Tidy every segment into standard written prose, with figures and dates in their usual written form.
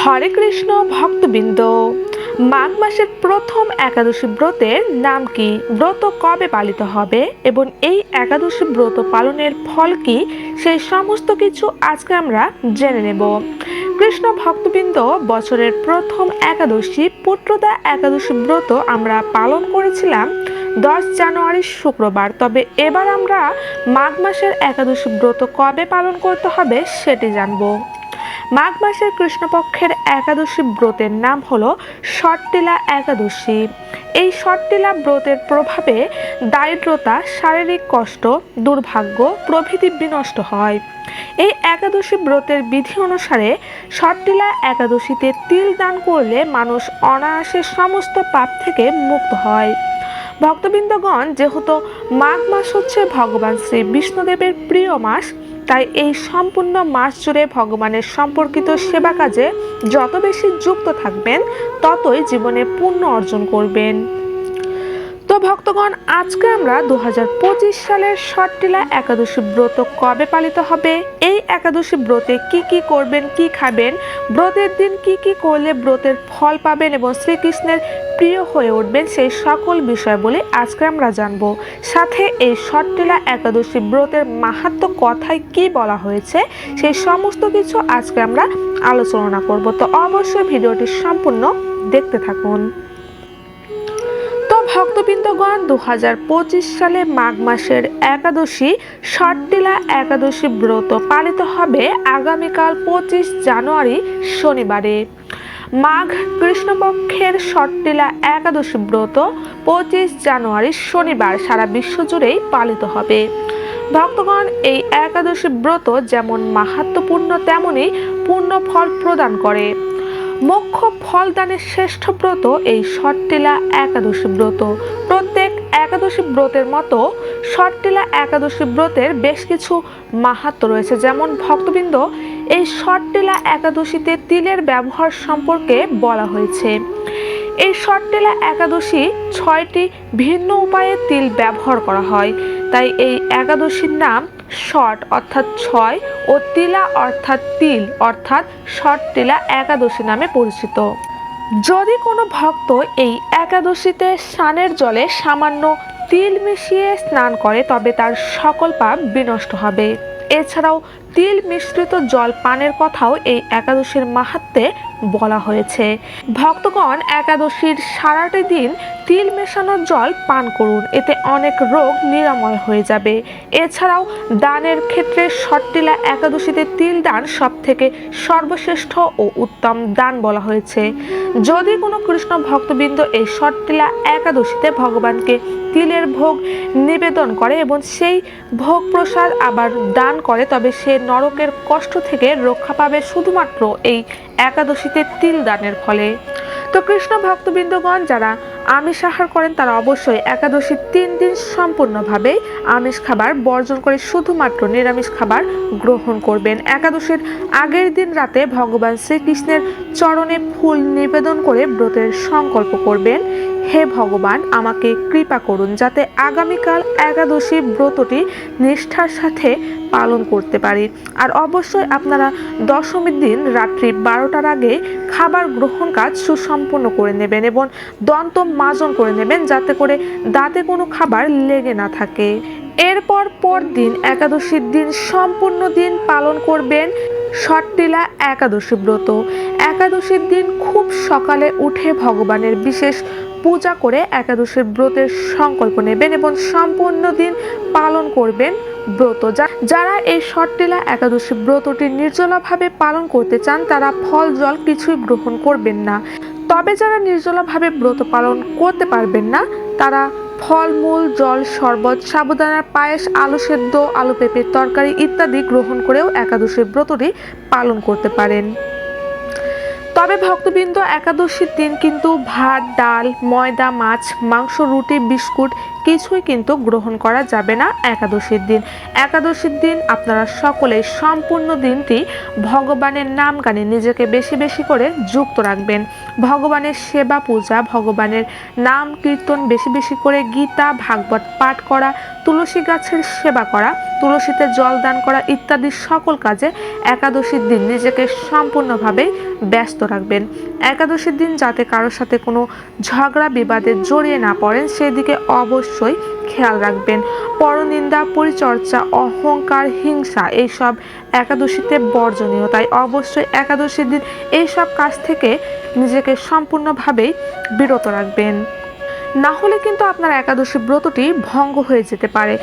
হরে কৃষ্ণ ভক্তবৃন্দ, মাঘ মাসের প্রথম একাদশী ব্রতের নাম কি, ব্রত কবে পালিত হবে এবং এই একাদশী ব্রত পালনের ফল কি, সেই সমস্ত কিছু আজকে আমরা জেনে নেব। কৃষ্ণ ভক্তবৃন্দ, বছরের প্রথম একাদশী পুত্রদা একাদশী ব্রত আমরা পালন করেছিলাম 10 জানুয়ারি শুক্রবার। তবে এবার আমরা মাঘ মাসের একাদশী ব্রত কবে পালন করতে হবে সেটি জানব। মাঘ মাসের কৃষ্ণপক্ষের একাদশী ব্রতের নাম হলো ষট্টিলা একাদশী। এই ষট্টিলা ব্রতের প্রভাবে দারিদ্রতা, শারীরিক কষ্ট, দুর্ভাগ্য প্রভৃতি বিনষ্ট হয়। এই একাদশী ব্রতের বিধি অনুসারে ষট্টিলা একাদশীতে তিল দান করলে মানুষ অনায়াসে সমস্ত পাপ থেকে মুক্ত হয়। ভক্তবৃন্দগণ, যেহেতু মাঘ মাস হচ্ছে ভগবান শ্রী বিষ্ণুদেবের প্রিয় মাস, তাই এই সম্পূর্ণ মাস জুড়ে ভগবানের সম্পর্কিত সেবা কাজে যত বেশি যুক্ত থাকবেন ততই জীবনে পুণ্য অর্জন করবেন। তো ভক্তগণ, আজকে আমরা 2025 সালের ষট্টিলা একাদশী ব্রত কবে পালিত হবে, এই একাদশী ব্রতে কি কি করবেন, কি খাবেন, ব্রতের দিন কি কি করলে ব্রতের ফল পাবেন এবং শ্রীকৃষ্ণের প্রিয় হয়ে উঠবেন, সেই সকল বিষয় বলে আজকে আমরা জানব। সাথে এই ষট্টিলা একাদশী ব্রতের মাহাত্ম্য কথায় কি বলা হয়েছে সেই সমস্ত কিছু আজকে আমরা আলোচনা করব। তো অবশ্যই ভিডিওটি সম্পূর্ণ দেখতে থাকুন। ভক্তবৃন্দগণ, 2025 সালে মাঘ মাসের একাদশী ষট্টিলা একাদশী ব্রত পালিত হবে আগামীকাল 25 জানুয়ারি শনিবারে। মাঘ কৃষ্ণপক্ষের ষট্টিলা একাদশী ব্রত 25 জানুয়ারি শনিবার সারা বিশ্ব জুড়েই পালিত হবে। ভক্তগণ, এই একাদশী ব্রত যেমন মাহাত্ম্যপূর্ণ তেমনই পূর্ণ ফল প্রদান করে। মোক্ষ ফলদানের শ্রেষ্ঠ ব্রত এই ষট্টিলা একাদশী ব্রত। প্রত্যেক একাদশী ব্রতের মতো ষট্টিলা একাদশী ব্রতের বেশ কিছু মাহাত্ম্য রয়েছে। যেমন ভক্তবৃন্দ, এই ষট্টিলা একাদশীতে তিলের ব্যবহার সম্পর্কে বলা হয়েছে। এই ষট্টিলা একাদশী 6টি ভিন্ন উপায়ে তিল ব্যবহার করা হয়, তাই এই একাদশীর নাম ষট অর্থাৎ 6 ও তিলা অর্থাৎ তিল অর্থাৎ ষট্টিলা একাদশী নামে পরিচিত। যদি কোনো ভক্ত এই একাদশীতে স্নানের জলে সামান্য তিল মিশিয়ে স্নান করে তবে তার সকল পাপ বিনষ্ট হবে। এছাড়াও তিল মিশ্রিত জল পানের কথাও এই একাদশীর মাহাত্ম্যে বলা হয়েছে। ভক্তগণ, একাদশীর সারাটি দিন তিল মেশানো জল পান করুন, এতে অনেক রোগ নিরাময় হয়ে যাবে। এছাড়াও দানের ক্ষেত্রে ষট্টিলা একাদশীতে তিল দান সবথেকে সর্বশ্রেষ্ঠ ও উত্তম দান বলা হয়েছে। যদি কোনো কৃষ্ণ ভক্তবৃন্দ এই ষট্টিলা একাদশীতে ভগবানকে তিলের ভোগ নিবেদন করে এবং সেই ভোগ প্রসাদ আবার দান করে তবে সে নরকের কষ্ট থেকে রক্ষা পাবে শুধুমাত্র এই একাদশীতে তিল দানের ফলে। তো কৃষ্ণ ভক্তবৃন্দগণ, যারা আমিষ আহার করেন তারা অবশ্যই একাদশীর 3 দিন সম্পূর্ণভাবে আমিষ খাবার বর্জন করে শুধুমাত্র নিরামিষ খাবার গ্রহণ করবেন। একাদশীর আগের দিন রাতে ভগবান শ্রীকৃষ্ণের চরণে ফুল নিবেদন করে ব্রতের সংকল্প করবেন, হে ভগবান, আমাকে কৃপা করুন যাতে আগামীকাল একাদশী ব্রতটি নিষ্ঠার সাথে পালন করতে পারি। আর অবশ্যই আপনারা দশমীর দিন রাত্রি 12টার আগে খাবার গ্রহণ কাজ সুসম্পন্ন করে নেবেন এবং দন্ত মাজন করে নেবেন যাতে করে দাঁতে কোনো খাবার লেগে না থাকে। এরপর পরদিন একাদশীর দিন সম্পূর্ণ দিন পালন করবেন ষট্টিলা একাদশী ব্রত। একাদশীর দিন খুব সকালে উঠে ভগবানের বিশেষ পূজা করে একাদশীর ব্রতের সংকল্প নেবেন এবং সম্পূর্ণ দিন পালন করবেন ব্রত। যারা এই ষট্টিলা একাদশী ব্রতটি নির্জলাভাবে পালন করতে চান তারা ফল জল কিছুই গ্রহণ করবেন না। তবে যারা নির্জলাভাবে ব্রত পালন করতে পারবেন না তারা ফলমূল, জল, শরবত, সাবুদানার পায়েস, আলু সেদ্ধ, আলু পেঁপের তরকারি ইত্যাদি গ্রহণ করেও একাদশীর ব্রতটি পালন করতে পারেন। তবে ভক্তবৃন্দ, একাদশীর দিন কিন্তু ভাত, ডাল, ময়দা, মাছ, মাংস, রুটি, বিস্কুট কিছুই কিন্তু গ্রহণ করা যাবে না একাদশীর দিন। একাদশীর দিন আপনারা সকলে সম্পূর্ণ দিনটি ভগবানের নাম গানে নিজেকে বেশি বেশি করে যুক্ত রাখবেন। ভগবানের সেবা পূজা, ভগবানের নাম কীর্তন, বেশি বেশি করে গীতা ভাগবত পাঠ করা, তুলসী গাছের সেবা করা, তুলসীতে জল দান করা ইত্যাদি সকল কাজে একাদশীর দিন নিজেকে সম্পূর্ণভাবে ব্যস্ত রাখবেন। একাদশীর দিন যাতে কারোর সাথে কোনো ঝগড়া বিবাদে জড়িয়ে না পড়েন সেদিকে অবশ্যই খেয়াল রাখবেন। পরনিন্দা, পরিচর্যা, অহংকার, হিংসা এইসব একাদশীতে বর্জনীয়। তাই অবশ্যই একাদশীর দিন এইসব কাজ থেকে নিজেকে সম্পূর্ণভাবেই বিরত রাখবেন, না হলে কিন্তু আপনার একাদশী ব্রতটি ভঙ্গ হয়ে যেতে পারে।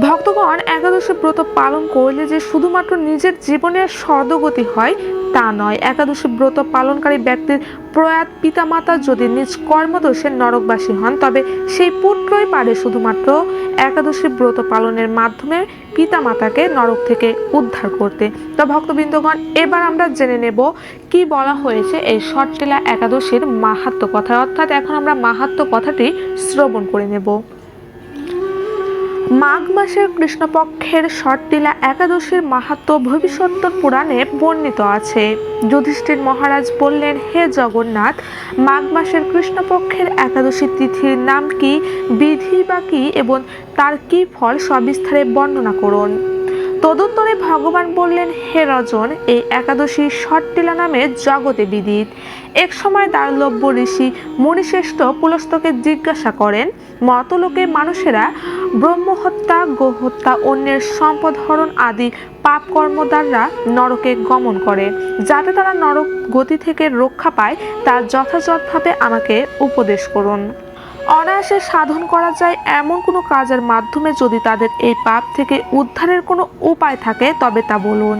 ভক্তগণ, একাদশী ব্রত পালন করলে যে শুধুমাত্র নিজের জীবনের সদ্গতি হয় তা নয়। একাদশী ব্রত পালনকারী ব্যক্তির প্রয়াত পিতামাতা যদি নিজ কর্মদোষে নরকবাসী হন তবে সেই পুত্রই পারে শুধুমাত্র একাদশী ব্রত পালনের মাধ্যমে পিতামাতাকে নরক থেকে উদ্ধার করতে। তো ভক্তবৃন্দগণ, এবার আমরা জেনে নেব কি বলা হয়েছে এই ষট্টিলা একাদশীর মাহাত্ম্য কথা, অর্থাৎ এখন আমরা মাহাত্ম্য কথাটি শ্রবণ করে নেব। মাঘ মাসের কৃষ্ণপক্ষের ষট্টিলা একাদশীর মাহাত্ম্য ভবিষ্যত্তর পুরাণে বর্ণিত আছে। যুধিষ্ঠির মহারাজ বললেন, হে জগন্নাথ, মাঘ মাসের কৃষ্ণপক্ষের একাদশী তিথির নাম কি, বিধি বা কি এবং তার কি ফল সবিস্তারে বর্ণনা করুন। তদুত্তরে ভগবান বললেন, হে রজন, এই একাদশী ষট্টিলা নামে জগতে বিদিত। এক সময় দারলভ্য ঋষি মুনিশ্রেষ্ঠ পুলস্তকে জিজ্ঞাসা করেন, মর্তলোকে মানুষেরা ব্রহ্মহত্যা, গোহত্যা, অন্যের সম্পদ হরণ আদি পাপ কর্ম দ্বারা নরকে গমন করে, যাতে তারা নরক গতি থেকে রক্ষা পায় তা যথাযথভাবে আমাকে উপদেশ করুন। অনায়াসে সাধন করা যায় এমন কোনো কাজের মাধ্যমে যদি তাদের এই পাপ থেকে উদ্ধারের কোনো উপায় থাকে তবে তা বলুন।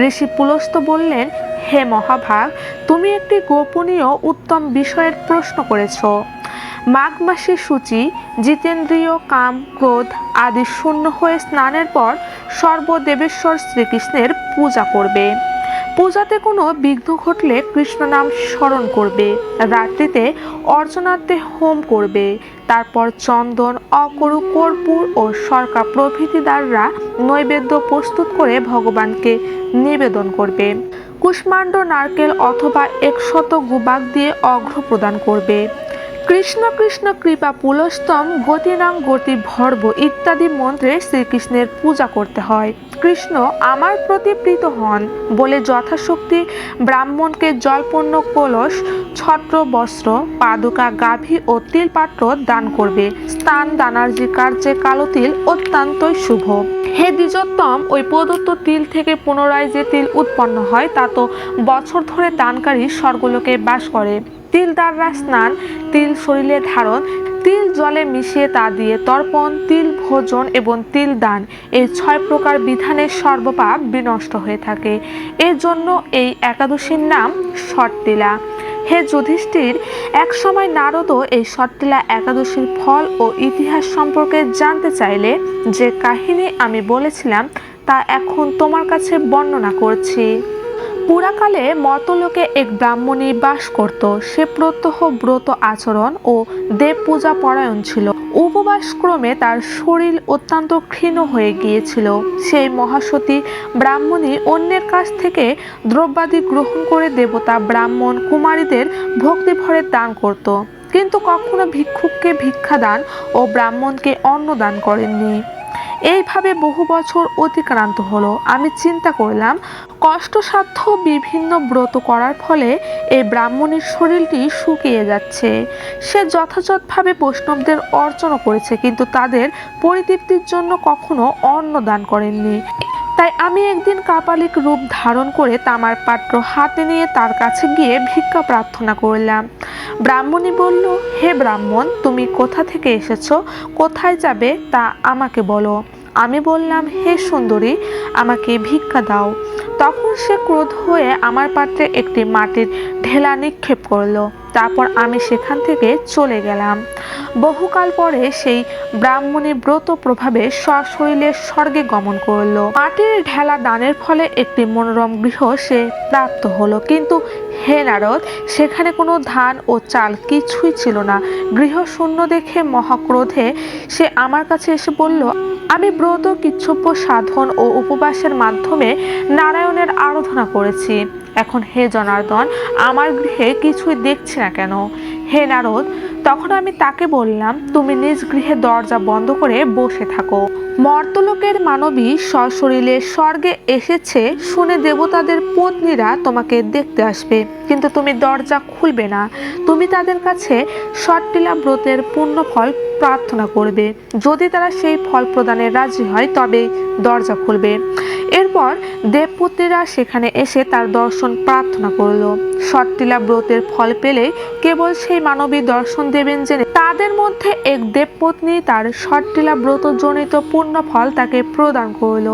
ঋষি পুলস্ত বললেন, হে মহাভাগ, তুমি একটি গোপনীয় উত্তম বিষয়ের প্রশ্ন করেছ। মাঘ মাসে সূচি, জিতেন্দ্রিয়, কাম, ক্রোধ আদি শূন্য হয়ে স্নানের পর সর্বদেবেশ্বর শ্রীকৃষ্ণের পূজা করবে। পূজাতে কোনো বিঘ্ন ঘটলে কৃষ্ণ নাম স্মরণ করবে। রাত্রিতে অর্চনার্থে হোম করবে। তারপর চন্দন, অকরু, কর্পূর ও শর্করা প্রভৃতি দ্বারা নৈবেদ্য প্রস্তুত করে ভগবানকে নিবেদন করবে। কুষ্মাণ্ড, নারকেল অথবা 100 গুবাক দিয়ে অঘ্র প্রদান করবে। কৃষ্ণ কৃষ্ণ কৃপা পুলস্তম গতিনাং গতি ভর্ব ইত্যাদি মন্ত্রে শ্রীকৃষ্ণের পূজা করতে হয়। কৃষ্ণ আমার প্রতি প্রীত হন বলে যথাশক্তি ব্রাহ্মণকে জলপূর্ণ কলস, ছত্র, বস্ত্র, পাদুকা, গাভী ও তিলপাত্র দান করবে। স্থান দানার্জি কার্যে কালো তিল অত্যন্তই শুভ। হে দ্বিজোত্তম, ওই প্রদত্ত তিল থেকে পুনরায় যে তিল উৎপন্ন হয় তা তো বছর ধরে দানকারী স্বর্গলোকে বাস করে। তিল দ্বারা স্নান, তিল শরীরে ধারণ, তিল জলে মিশিয়ে তা দিয়ে তর্পণ, তিল ভোজন এবং তিল দান, এই 6 প্রকার বিধানে সর্বপাপ বিনষ্ট হয়ে থাকে। এর জন্য এই একাদশীর নাম ষট্টিলা। হে যুধিষ্ঠির, এক সময় নারদও এই ষট্টিলা একাদশীর ফল ও ইতিহাস সম্পর্কে জানতে চাইলে যে কাহিনী আমি বলেছিলাম তা এখন তোমার কাছে বর্ণনা করছি। পুরাকালে মর্তলোকে এক ব্রাহ্মণী বাস করত। সে প্রত্যহ ব্রত আচরণ ও দেব পূজা পরায়ণ ছিল। উপবাসক্রমে তার শরীর অত্যন্ত ক্ষীণ হয়ে গিয়েছিল। সেই মহাসতী ব্রাহ্মণী অন্যের কাছ থেকে দ্রব্যাদি গ্রহণ করে দেবতা, ব্রাহ্মণ, কুমারীদের ভক্তিভরে দান করত, কিন্তু কখনো ভিক্ষুককে ভিক্ষাদান ও ব্রাহ্মণকে অন্ন দান করেননি। এইভাবে বহু বছর অতিক্রান্ত হলো। আমি চিন্তা করলাম, কষ্টসাধ্য বিভিন্ন ব্রত করার ফলে এই ব্রাহ্মণের শরীরটি শুকিয়ে যাচ্ছে। সে যথাযথভাবে বৈষ্ণবদের অর্চনা করেছে, কিন্তু তাদের পরিতৃপ্তির জন্য কখনো অন্ন দান করেননি। তাই আমি একদিন কাপালিক রূপ ধারণ করে তামার পাত্র হাতে নিয়ে তার কাছে গিয়ে ভিক্ষা প্রার্থনা করলাম। ব্রাহ্মণী বলল, হে ব্রাহ্মণ, তুমি কোথা থেকে এসেছো, কোথায় যাবে তা আমাকে বলো। আমি বললাম, হে সুন্দরী, আমাকে ভিক্ষা দাও। তখন সে ক্রোধ হয়ে আমার পাত্রে একটি মাটির ঢেলা নিক্ষেপ করলো। তারপর আমি সেখান থেকে চলে গেলাম। বহুকাল পরে সেই ব্রাহ্মণী ব্রত প্রভাবে সশরীরে স্বর্গে গমন করলো। মাটির ঢেলা দানের ফলে একটি মনোরম গৃহ সে প্রাপ্ত হলো। কিন্তু হে নারদ, সেখানে কোনো ধান ও চাল কিছুই ছিল না। গৃহশূন্য দেখে মহাক্রোধে সে আমার কাছে এসে বলল, আমি ব্রত কিচ্ছব্য সাধন ও উপবাসের মাধ্যমে নারায়ণের আরাধনা করেছি। এখন হে জনার্দন, আমার গৃহে কিছুই দেখছি না কেন? হে নারদ, তখন আমি তাকে বললাম, তুমি নিজ গৃহে দরজা বন্ধ করে বসে থাকো। মর্তলোকের মানবী সশরীরে স্বর্গে এসেছে শুনে দেবতাদের পত্নীরা তোমাকে দেখতে আসবে, কিন্তু তুমি দরজা খুলবে না। তুমি তাদের কাছে ষট্টিলা ব্রতের পুণ্যফল প্রার্থনা করবে। যদি তারা সেই ফল প্রদানে রাজি হয় তবেই দরজা খুলবে। এরপর দেবপত্নীরা সেখানে এসে তার দর্শন প্রার্থনা করল। ষট্টিলা ব্রতের ফল পেলে কেবল সেই মানবী দর্শন দেবেন জেনে তাদের মধ্যে এক দেবপত্নী তার ষট্টিলা ব্রত জনিত পূর্ণ ফল তাকে প্রদান করল।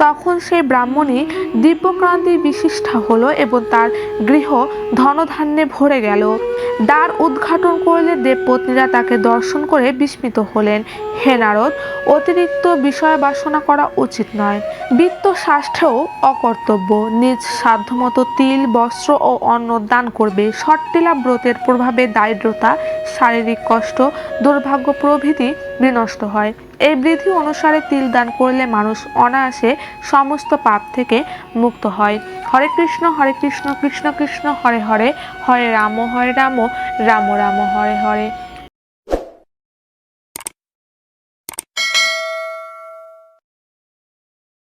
তখন সেই ব্রাহ্মণী দিব্যক্রান্তি বিশিষ্টা হলো এবং তার গৃহ ধনধান্যে ভরে গেল। দ্বার উদ্ঘাটন করলে দেবপত্নীরা তাকে দর্শন করে বিস্মিত হলেন। হে নারদ, অতিরিক্ত বিষয় বাসনা করা উচিত নয়। বিত্ত শাস্ত্রেও অকর্তব্য। নিজ সাধ্যমতো তিল, বস্ত্র ও অন্ন দান করবে। ষট্টিলা ব্রতের প্রভাবে দারিদ্রতা, শারীরিক কষ্ট, দুর্ভাগ্য প্রভৃতি বিনষ্ট হয়। এই বিধি অনুসারে তিল দান করলে মানুষ অনায়াসে সমস্ত পাপ থেকে মুক্ত হয়। হরে কৃষ্ণ কৃষ্ণ কৃষ্ণ হরে হরে, হরে রাম রাম রাম হরে হরে।